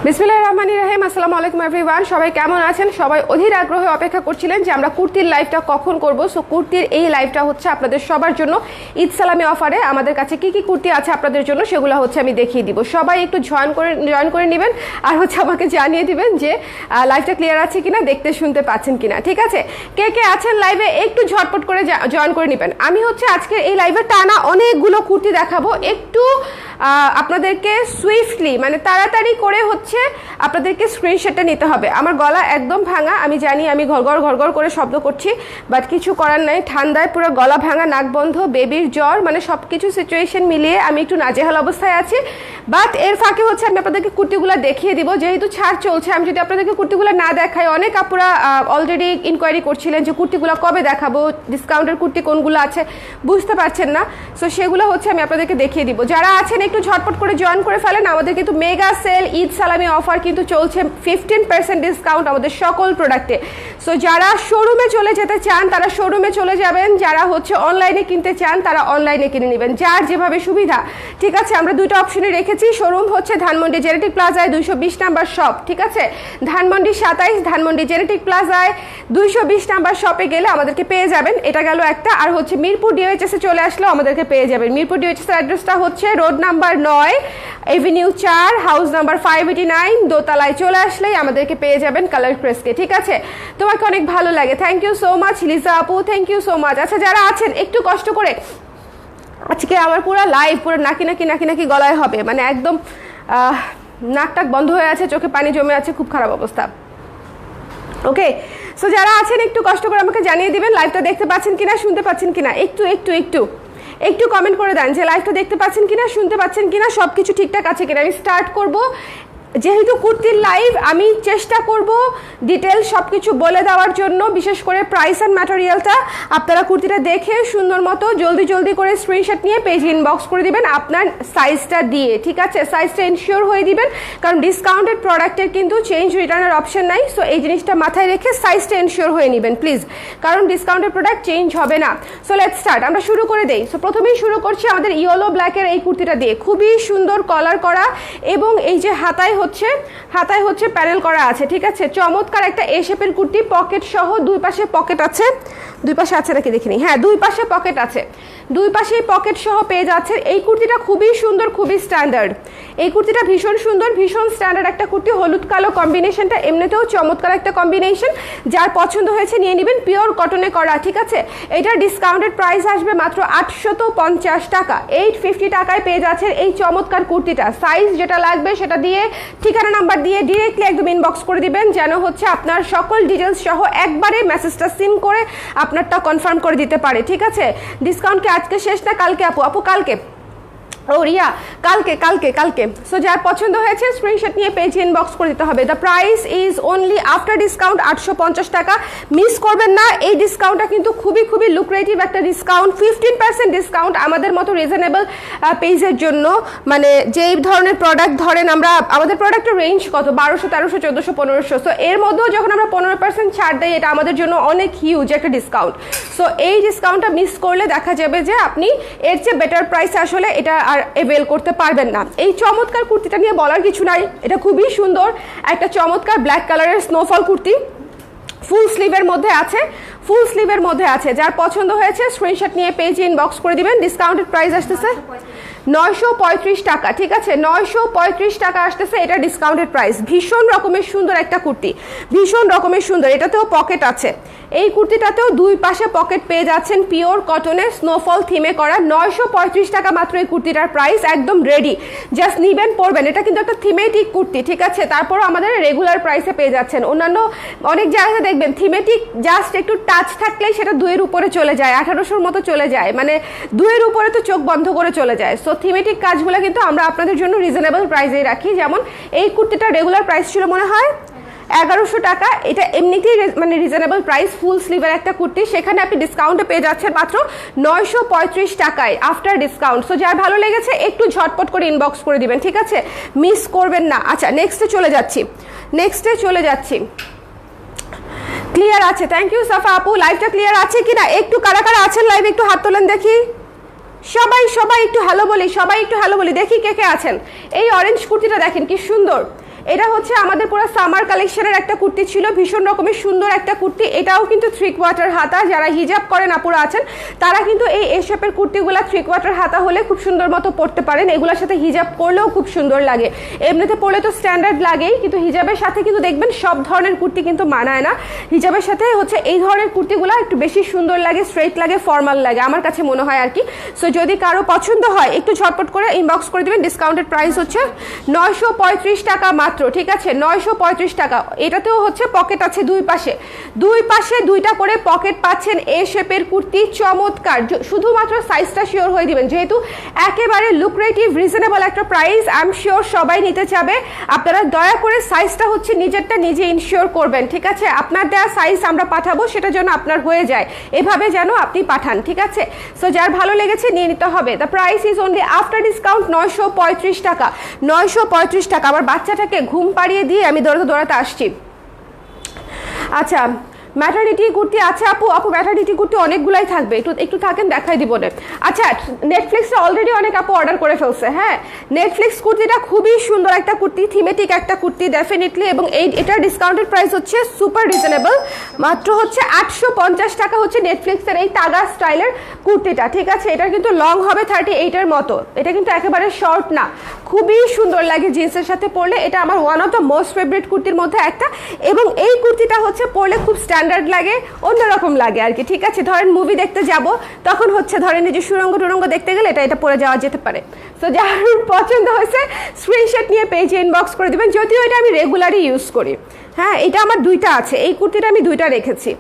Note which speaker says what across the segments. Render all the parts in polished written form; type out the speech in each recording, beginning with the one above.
Speaker 1: বিসমিল্লাহির রহমানির রহিম। আসসালামু আলাইকুম এভরিওয়ান। সবাই কেমন আছেন? সবাই অধীর আগ্রহে অপেক্ষা করছিলেন যে আমরা কুর্তির লাইভটা কখন করব। সো কুর্তির এই লাইভটা হচ্ছে আপনাদের সবার জন্য ঈদ সালামি অফারে। আমাদের কাছে কি কি কুর্তি আছে আপনাদের জন্য সেগুলো হচ্ছে আমি দেখিয়ে দিব। সবাই একটু জয়েন করে নেবেন আর হচ্ছে আমাকে জানিয়ে দিবেন যে লাইভটা ক্লিয়ার আছে কিনা, দেখতে শুনতে পাচ্ছেন কিনা। ঠিক আছে, কে কে আছেন লাইভে একটু ঝটপট করে জয়েন করে নেবেন। আমি হচ্ছে আজকে এই লাইভে টানা অনেকগুলো কুর্তি দেখাবো। একটু আপনাদেরকে সুইফটলি মানে তাড়াতাড়ি করে হচ্ছে আপনাদেরকে স্ক্রিনশটটা নিতে হবে। আমার গলা একদম ভাঙা, আমি জানি আমি ঘরঘর করে শব্দ করছি, বাট কিছু করার নাই। ঠান্ডায় পুরো গলা ভাঙা, নাক বন্ধ, বেবির জ্বর, মানে সব কিছু সিচুয়েশন মিলিয়ে আমি একটু নাজেহাল অবস্থায় আছি। বাট এর ফাঁকে হচ্ছে আমি আপনাদেরকে কুর্তিগুলো দেখিয়ে দিব। যেহেতু ছাড় চলছে, আমি যদি আপনাদেরকে কুর্তিগুলো না দেখাই, অনেক আপুরা অলরেডি ইনকোয়ারি করছিলেন যে কুর্তিগুলো কবে দেখাবো, ডিসকাউন্টের কুর্তি কোনগুলো আছে বুঝতে পারছেন না। সো সেগুলো হচ্ছে আমি আপনাদেরকে দেখিয়ে দিব। যারা আছেন একটু ঝটপট করে জয়েন করে ফেলেন। আমাদের কিন্তু মেগা সেল ঈদ সালামি অফার কিন্তু চলছে, 15% ডিসকাউন্ট আমাদের সকল প্রোডাক্টে। সো যারা শোরুমে চলে যেতে চান তারা শোরুমে চলে যাবেন, যারা হচ্ছে অনলাইনে কিনতে চান তারা অনলাইনে কিনে নেবেন, যার যেভাবে সুবিধা। ঠিক আছে, আমরা দুটো অপশনে রেখেছি। শোরুম হচ্ছে ধানমন্ডি জেনেটিক প্লাজায় 220 নাম্বার শপ। ঠিক আছে, ধানমন্ডি 27 ধানমন্ডি জেনেটিক প্লাজায় 220 নাম্বার শপে গেলে আমাদেরকে পেয়ে যাবেন। এটা গেল একটা। আর হচ্ছে মিরপুর ডিওএইচএস এ চলে আসলেও আমাদেরকে পেয়ে যাবেন। মিরপুর ডিওএইচএস এর অ্যাড্রেসটা হচ্ছে road number 9 Avenue 4 house number 589, দোতলায় চলে আসলেই আমাদেরকে পেয়ে যাবেন কালার প্রেসকে। ঠিক আছে, তোমাকে অনেক ভালো লাগে। Thank you so much Liza আপু, থ্যাংক ইউ সো মাচ। আচ্ছা, যারা আছেন একটু কষ্ট করে, আজকে আমার পুরো লাইভ পুরো নাকি গলায় হবে, মানে একদম নাকটাক বন্ধ হয়ে আছে, চোখে পানি জমে আছে, খুব খারাপ অবস্থা। ওকে, সো যারা আছেন একটু কষ্ট করে আমাকে জানিয়ে দিবেন লাইভটা দেখতে পাচ্ছেন কিনা, শুনতে পাচ্ছেন কিনা। একটু কমেন্ট করে দেন যে লাইভটা দেখতে পাচ্ছেন কিনা, শুনতে পাচ্ছেন কিনা, সব কিছু ঠিকঠাক আছে কিনা। আমি স্টার্ট করব। যেহেতু কুর্তির লাইভ, আমি চেষ্টা করব ডিটেল সব কিছু বলে দেওয়ার জন্য, বিশেষ করে প্রাইস অ্যান্ড ম্যাটেরিয়ালটা। আপনারা কুর্তিটা দেখে সুন্দর মতো জলদি করে স্ক্রিনশট নিয়ে পেজ ইনবক্স করে দিবেন আপনার সাইজটা দিয়ে। ঠিক আছে, সাইজটা এনশিওর হয়ে দিবেন, কারণ ডিসকাউন্টেড প্রোডাক্টের কিন্তু চেঞ্জ রিটার্নের অপশন নাই। সো এই জিনিসটা মাথায় রেখে সাইজটা এনশিওর হয়ে নেবেন প্লিজ, কারণ ডিসকাউন্টেড প্রোডাক্ট চেঞ্জ হবে না। সো লেটস স্টার্ট, আমরা শুরু করে দেই। সো প্রথমেই শুরু করছি আমাদের ইয়েলো ব্ল্যাকের এই কুর্তিটা দিয়ে। খুবই সুন্দর কলার করা এবং এই যে হাতায় হচ্ছে প্যানেল করা আছে। ঠিক আছে, চমৎকার একটা এ শেপের কুর্তি, পকেট সহ। দুই পাশে পকেট আছে, দুই পাশে আছে নাকি দেখিনি, হ্যাঁ দুই পাশে পকেট আছে, দুই পাশেই পকেট সহ পেয়ে যাচ্ছে। এই কুর্তিটা খুবই সুন্দর, খুবই স্ট্যান্ডার্ড। এই কুর্তিটা ভীষণ সুন্দর, ভীষণ স্ট্যান্ডার্ড একটা কুর্তি। হলুদ কালো কম্বিনেশনটা এমনিতেও চমৎকার একটা কম্বিনেশন। যার পছন্দ হয়েছে নিয়ে নেবেন, পিওর কটনে করা। ঠিক আছে, এটার ডিসকাউন্টেড প্রাইস আসবে মাত্র 850 টাকা। 850 টাকায় পেয়ে যাচ্ছে এই চমৎকার কুর্তিটা। সাইজ যেটা লাগবে সেটা দিয়ে, ঠিকানা নাম্বার দিয়ে ডিরেক্টলি একদম ইনবক্স করে দিবেন, যেন হচ্ছে আপনার সকল ডিটেলস সহ একবারে মেসেজটা সিন করে আপনারটা কনফার্ম করে দিতে পারে। ঠিক আছে, ডিসকাউন্ট কি আজকে শেষ না কালকে? আপু কালকে, ও রিয়া কালকে। সো যার পছন্দ হয়েছে স্ক্রিনশট নিয়ে পেজ ইনবক্স করে দিতে হবে। The price is only after discount 850 টাকা। মিস করবেন না, এই ডিসকাউন্টটা কিন্তু খুবই লুক্রেটিভ একটা ডিসকাউন্ট। 15% ডিসকাউন্ট আমাদের মতো রিজনেবল পেজের জন্য। মানে যেই ধরনের প্রোডাক্ট ধরেন, আমাদের প্রোডাক্টের রেঞ্জ কত, 1200, 1300, 1400, 1500। সো এর মধ্যেও যখন আমরা 15% ছাড় দেই, এটা আমাদের জন্য অনেক হিউজ একটা ডিসকাউন্ট। সো এই ডিসকাউন্টটা মিস করলে দেখা যাবে যে আপনি এর চেয়ে বেটার প্রাইসে আসলে এটা আর এভেল করতে পারবেন না। এই চমৎকার কুর্তিটা নিয়ে বলার কিছু নাই, এটা খুবই সুন্দর একটা চমৎকার ব্ল্যাক কালারের স্নোফল কুর্তি। ফুল স্লিভের মধ্যে আছে। যার পছন্দ হয়েছে স্ক্রিনশট নিয়ে পেজে ইনবক্স করে দিবেন। ডিসকাউন্টেড প্রাইস আসতেছে 935 টাকা। ঠিক আছে, 935 টাকা আসতেছে এটা ডিসকাউন্টেড প্রাইস। ভীষণ রকমের সুন্দর একটা কুর্তি, ভীষণ রকমের সুন্দর। এটাতেও পকেট আছে, এই কুর্তিটাতেও দুই পাশে পকেট পেয়ে যাচ্ছেন, পিওর কটনের স্নোফল থিমে করা। 935 টাকা মাত্র এই কুর্তিটার প্রাইস, একদম রেডি, জাস্ট নিবেন পরবেন। এটা কিন্তু একটা থিমেটিক কুর্তি। ঠিক আছে, তারপরও আমাদের রেগুলার প্রাইসে পেয়ে যাচ্ছেন। অন্যান্য অনেক জায়গায় দেখবেন থিমেটিক জাস্ট একটু টাচ থাকলেই সেটা 2-এর উপরে চলে যায়, 1800-র মতো চলে যায়, মানে 2-এর উপরে তো চোখ বন্ধ করে চলে যায়। সো থিমেটিক কাজগুলো কিন্তু আমরা আপনাদের জন্য রিজনেবল প্রাইসেই রাখি। যেমন এই কুর্তিটা রেগুলার প্রাইস ছিল মনে হয় 1100 টাকা। এটা এমনিতেই মানে রিজনেবল প্রাইস, ফুল স্লিভের একটা কুর্তি। সেখানে আপনি ডিসকাউন্টে পেয়ে যাচ্ছেন মাত্র 935 টাকায় আফটার ডিসকাউন্ট। সো যার ভালো লেগেছে একটু ঝটপট করে ইনবক্স করে দিবেন। ঠিক আছে, মিস করবেন না। আচ্ছা, নেক্সটে চলে যাচ্ছি। ক্লিয়ার আছে? থ্যাংক ইউ সাফা আপু। লাইভটা ক্লিয়ার আছে কিনা একটু কারা আছেন লাইভে একটু হাত তোলেন দেখি। সবাই একটু হ্যালো বলি, দেখি কে কে আছেন। এই অরেঞ্জ কুর্তিটা দেখেন কি সুন্দর, এটা হচ্ছে আমাদের পুরো সামার কালেকশনের একটা কুর্তি ছিল, ভীষণ রকমের সুন্দর একটা কুর্তি। এটাও কিন্তু 3/4 হাতা, যারা হিজাব করেন আপুরা আছেন তারা কিন্তু এই শেপের কুর্তিগুলা 3/4 হাতা হলে খুব সুন্দর মতো পরতে পারেন। এগুলোর সাথে হিজাব করলেও খুব সুন্দর লাগে, এমনিতে পরলে তো স্ট্যান্ডার্ড লাগেই, কিন্তু হিজাবের সাথে কিন্তু দেখবেন সব ধরনের কুর্তি কিন্তু মানায় না। হিজাবের সাথে হচ্ছে এই ধরনের কুর্তিগুলো একটু বেশি সুন্দর লাগে, স্ট্রেট লাগে, ফর্মাল লাগে, আমার কাছে মনে হয় আর কি। সো যদি কারো পছন্দ হয় একটু ঝটপট করে ইনবক্স করে দেবেন। ডিসকাউন্টেড প্রাইস হচ্ছে 935 টাকা মাত্র, ঠিক আছে, 935 টাকা। এটাতেও হচ্ছে পকেট আছে দুই পাশে, দুইটা করে পকেট পাচ্ছেন। এ শেপের কুর্তি চমৎকার, শুধুমাত্র সাইজটা শিওর হয়ে দিবেন, যেহেতু একেবারে লুক্রেটিভ রিজনেবল একটা প্রাইস। আই এম শিওর সবাই নিতে চাবে। আপনারা দয়া করে সাইজটা হচ্ছে নিজেরটা নিজে ইনশিওর করবেন, ঠিক আছে। আপনার দেওয়া সাইজ আমরা পাঠাবো, সেটা যেন আপনার হয়ে যায়, এভাবে যেন আপনি পাঠান, ঠিক আছে। সো যার ভালো লেগেছে নিয়ে নিতে হবে। The price is only after discount 935 টাকা, 935 টাকা। আমার বাচ্চাটাকে ঘুম পাড়িয়ে দিয়ে আমি দৌড়াতে আসছি। আচ্ছা, ম্যাটারনিটি কুর্তি আছে আপু ম্যাটারনিটি কুর্তি অনেকগুলাই থাকবে, একটু থাকেন, দেখাই দিব না। আচ্ছা, নেটফ্লিক্সে অলরেডি অনেক আপু অর্ডার করে ফেলছে। হ্যাঁ, নেটফ্লিক্স কুর্তিটা খুবই সুন্দর একটা কুর্তি, থিমেটিক একটা কুর্তি ডেফিনেটলি, এবং এটার ডিসকাউন্টেড প্রাইস হচ্ছে সুপার রিজনেবল, মাত্র হচ্ছে 850 টাকা হচ্ছে নেটফ্লিক্সের এই তাগা স্টাইলের কুর্তিটা, ঠিক আছে। এটা কিন্তু লং হবে 38-এর মতো, এটা কিন্তু একেবারে শর্ট না, খুবই সুন্দর লাগে জিন্সের সাথে পরলে। এটা আমার one of the most favourite কুর্তির মধ্যে একটা, এবং এই কুর্তিটা হচ্ছে পরলে খুব স্ট্যান্ডার্ড লাগে, অন্যরকম লাগে আর কি, ঠিক আছে। ধরেন মুভি দেখতে যাব, তখন হচ্ছে ধরেন এই যে সুরঙ্গ টুরঙ্গ দেখতে গেলে এটা পরে যাওয়া যেতে পারে। তো যার পছন্দ হয়েছে স্ক্রিনশট নিয়ে পেজে ইনবক্স করে দেবেন, যদিও এটা আমি রেগুলারই ইউজ করি। হ্যাঁ, এটা আমার দুইটা আছে, এই কুর্তিটা আমি দুইটা রেখেছি।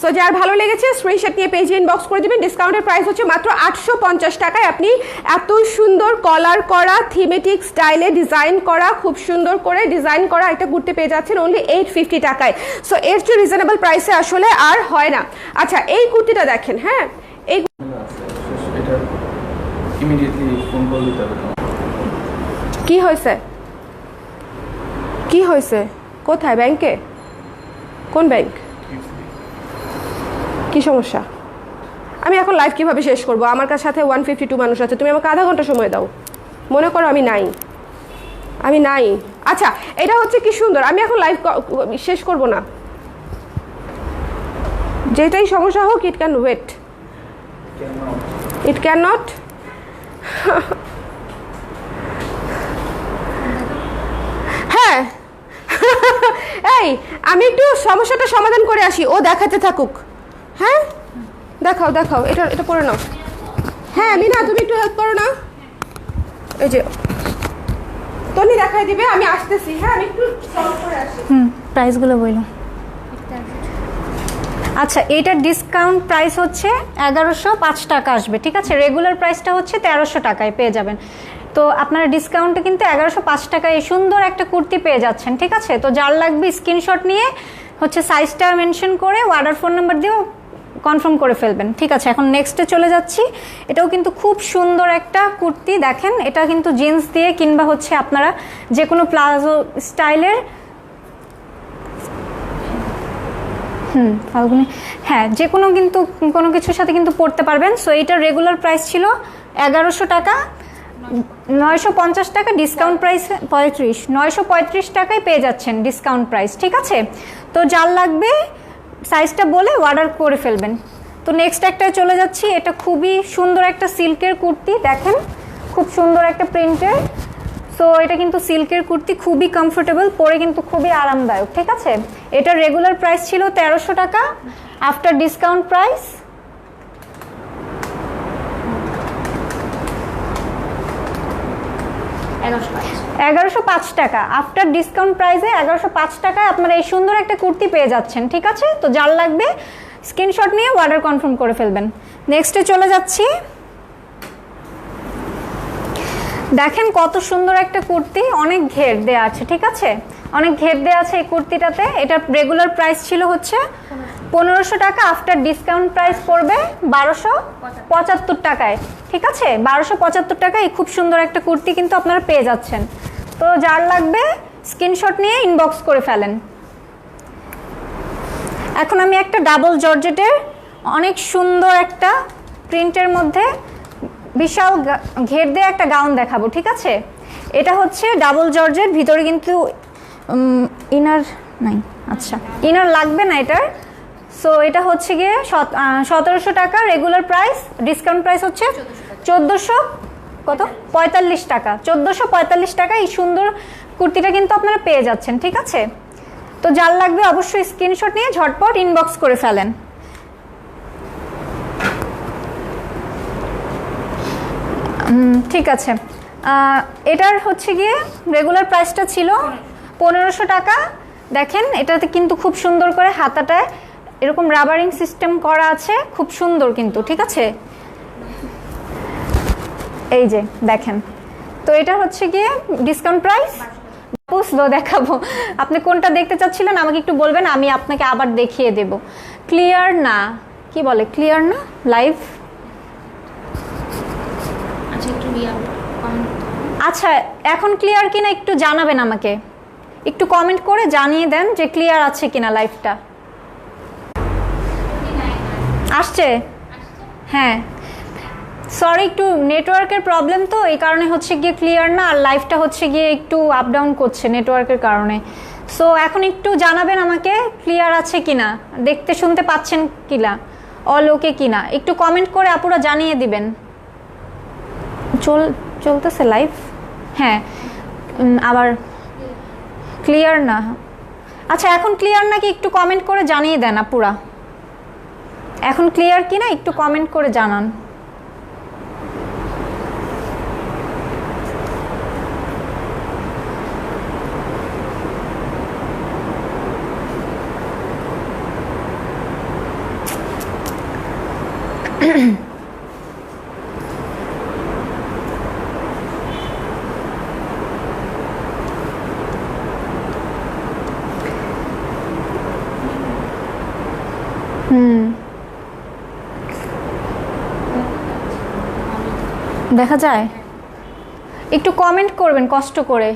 Speaker 1: সো যার ভালো লেগেছে স্ক্রিনশট নিয়ে পেজে ইনবক্স করে দেবেন। ডিসকাউন্টের প্রাইস হচ্ছে মাত্র 850 টাকায় আপনি এত সুন্দর কলার করা, থিমেটিক স্টাইলে ডিজাইন করা, খুব সুন্দর করে ডিজাইন করা একটা কুর্তি পেয়ে যাচ্ছেন অনলি 850 টাকায়। সো এর চেয়ে রিজনেবল প্রাইসে আসলে আর হয় না। আচ্ছা, এই কুর্তিটা দেখেন। হ্যাঁ, এই কি হয়েছে, কি হয়েছে, কোথায়, ব্যাংকে? কোন ব্যাংক? কি সমস্যা? আমি এখন লাইভ কিভাবে শেষ করব? আমার কাছে সাথে 152 মানুষ আছে, তুমি আমাকে আধা ঘন্টা সময় দাও। মনে করো আমি নাই। আচ্ছা, এটা হচ্ছে কি সুন্দর, আমি এখন লাইভ শেষ করব না, যেটাই সমস্যা হোক, it can wait, it can not. হ্যাঁ এই, আমি একটু সমস্যাটা সমাধান করে আসি, ও দেখাতে থাকুক। হ্যাঁ, দেখাও, এটা পরে নাও। হ্যাঁ মিনা, তুমি একটু হেল্প করো না, এই যে তনি দেখাই দিবে, আমি আসতেছি। হ্যাঁ, আমি একটু সলভ করে আসি।
Speaker 2: প্রাইসগুলো বলুন। আচ্ছা, এটার ডিসকাউন্ট প্রাইস হচ্ছে 1105 টাকা আসবে, ঠিক আছে। রেগুলার প্রাইসটা হচ্ছে 1300 টাকায় পেয়ে যাবেন। তো আপনারা ডিসকাউন্টে কিন্তু 1105 টাকায় সুন্দর একটা কুর্তি পেয়ে যাচ্ছেন, ঠিক আছে। তো যার লাগবে স্ক্রিনশট নিয়ে হচ্ছে সাইজটা মেনশন করে অর্ডার ফোন নাম্বার দিয়েও কনফার্ম করে ফেলবেন, ঠিক আছে। এখন নেক্সটে চলে যাচ্ছি। এটাও কিন্তু খুব সুন্দর একটা কুর্তি, দেখেন। এটা কিন্তু জিন্স দিয়ে কিংবা হচ্ছে আপনারা যে কোনো প্লাজো স্টাইলের, ফাল্গুনি, হ্যাঁ, যে কোনো কিন্তু কোনো কিছুর সাথে কিন্তু পরতে পারবেন। সো এইটার রেগুলার প্রাইস ছিল 1100 টাকা, 950 টাকা ডিসকাউন্ট প্রাইস 935 টাকায় পেয়ে যাচ্ছেন ডিসকাউন্ট প্রাইস, ঠিক আছে। তো যার লাগবে সাইজটা বলে অর্ডার করে ফেলবেন। তো নেক্সট একটা চলে যাচ্ছি। এটা খুবই সুন্দর একটা সিল্কের কুর্তি, দেখেন, খুব সুন্দর একটা প্রিন্টের। সো এটা কিন্তু সিল্কের কুর্তি, খুবই কমফোর্টেবল, পরে কিন্তু খুবই আরামদায়ক, ঠিক আছে। এটার রেগুলার প্রাইস ছিল 1300 টাকা, আফটার ডিসকাউন্ট প্রাইস 1105 টাকা। আফটার ডিসকাউন্ট প্রাইসে 1105 টাকায় আপনারা এই সুন্দর একটা কুর্তি পেয়ে যাচ্ছেন, ঠিক আছে। তো যার লাগবে স্ক্রিনশট নিয়ে অর্ডার কনফার্ম করে ফেলবেন। নেক্সটে চলে যাচ্ছি। দেখেন কত সুন্দর একটা কুর্তি, অনেক ঘের দেওয়া আছে, ঠিক আছে, অনেক ঘের দেওয়া আছে এই কুর্তিটাতে। এটা রেগুলার প্রাইস ছিল হচ্ছে 1500 টাকা, আফটার ডিসকাউন্ট প্রাইস পড়বে 1275 টাকায়, ঠিক আছে। 1275 টাকায় এই খুব সুন্দর একটা কুর্তি কিন্তু আপনারা পেয়ে যাচ্ছেন। তো যার লাগবে স্ক্রিনশট নিয়ে ইনবক্স করে ফেলেন। এখন আমি একটা ডাবল জর্জেটের অনেক সুন্দর একটা প্রিন্টের মধ্যে বিশাল ঘের দিয়ে একটা গাউন দেখাবো, ঠিক আছে। এটা হচ্ছে ডাবল জর্জেট, ভিতরে কিন্তু ইনার নাই, আচ্ছা ইনার লাগবে না এটার। সো এটা হচ্ছে গিয়ে 1700 টাকা রেগুলার প্রাইস, ডিসকাউন্ট প্রাইস হচ্ছে 1400 কত 45 টাকা, 1445 টাকা এই সুন্দর কুর্তিটা কিন্তু আপনারা পেয়ে যাচ্ছেন। ঠিক আছে, তো যার লাগবে অবশ্যই স্ক্রিনশট নিয়ে ঝটপট ইনবক্স করে ফেলেন। ঠিক আছে, এটার হচ্ছে গিয়ে রেগুলার প্রাইসটা ছিল 1500 টাকা। দেখেন এটাতে কিন্তু খুব সুন্দর করে হাতাটায় এরকম রাবারিং সিস্টেম করা আছে, খুব সুন্দর কিন্তু। ঠিক আছে, এই যে দেখেন, তো এটা হচ্ছে গিয়ে ডিসকাউন্ট প্রাইস বুঝলো দেখাবো। আপনি কোনটা দেখতে চাচ্ছিলেন আমাকে একটু বলবেন, আমি আপনাকে আবার দেখিয়ে দেব। ক্লিয়ার না, কি বলে ক্লিয়ার না লাইভ? আচ্ছা এখন ক্লিয়ার কিনা একটু জানাবেন আমাকে, একটু কমেন্ট করে জানিয়ে দেন যে ক্লিয়ার আছে কিনা লাইভটা। আসছে? হ্যাঁ, সরি একটু নেটওয়ার্কের প্রবলেম, তো এই কারণে হচ্ছে গিয়ে ক্লিয়ার না, আর লাইভটা হচ্ছে গিয়ে একটু আপ ডাউন করছে নেটওয়ার্কের কারণে। সো এখন একটু জানাবেন আমাকে ক্লিয়ার আছে কিনা, দেখতে শুনতে পাচ্ছেন কিনা, অল ওকে কিনা, একটু কমেন্ট করে আপুরা জানিয়ে দিবেন। চলতেছে লাইভ? হ্যাঁ, আবার ক্লিয়ার না। আচ্ছা এখন ক্লিয়ার নাকি একটু কমেন্ট করে জানিয়ে দেন আপুরা, এখন ক্লিয়ার কিনা একটু কমেন্ট করে জানান। দেখা যায়? একটু কমেন্ট করবেন কষ্ট করে।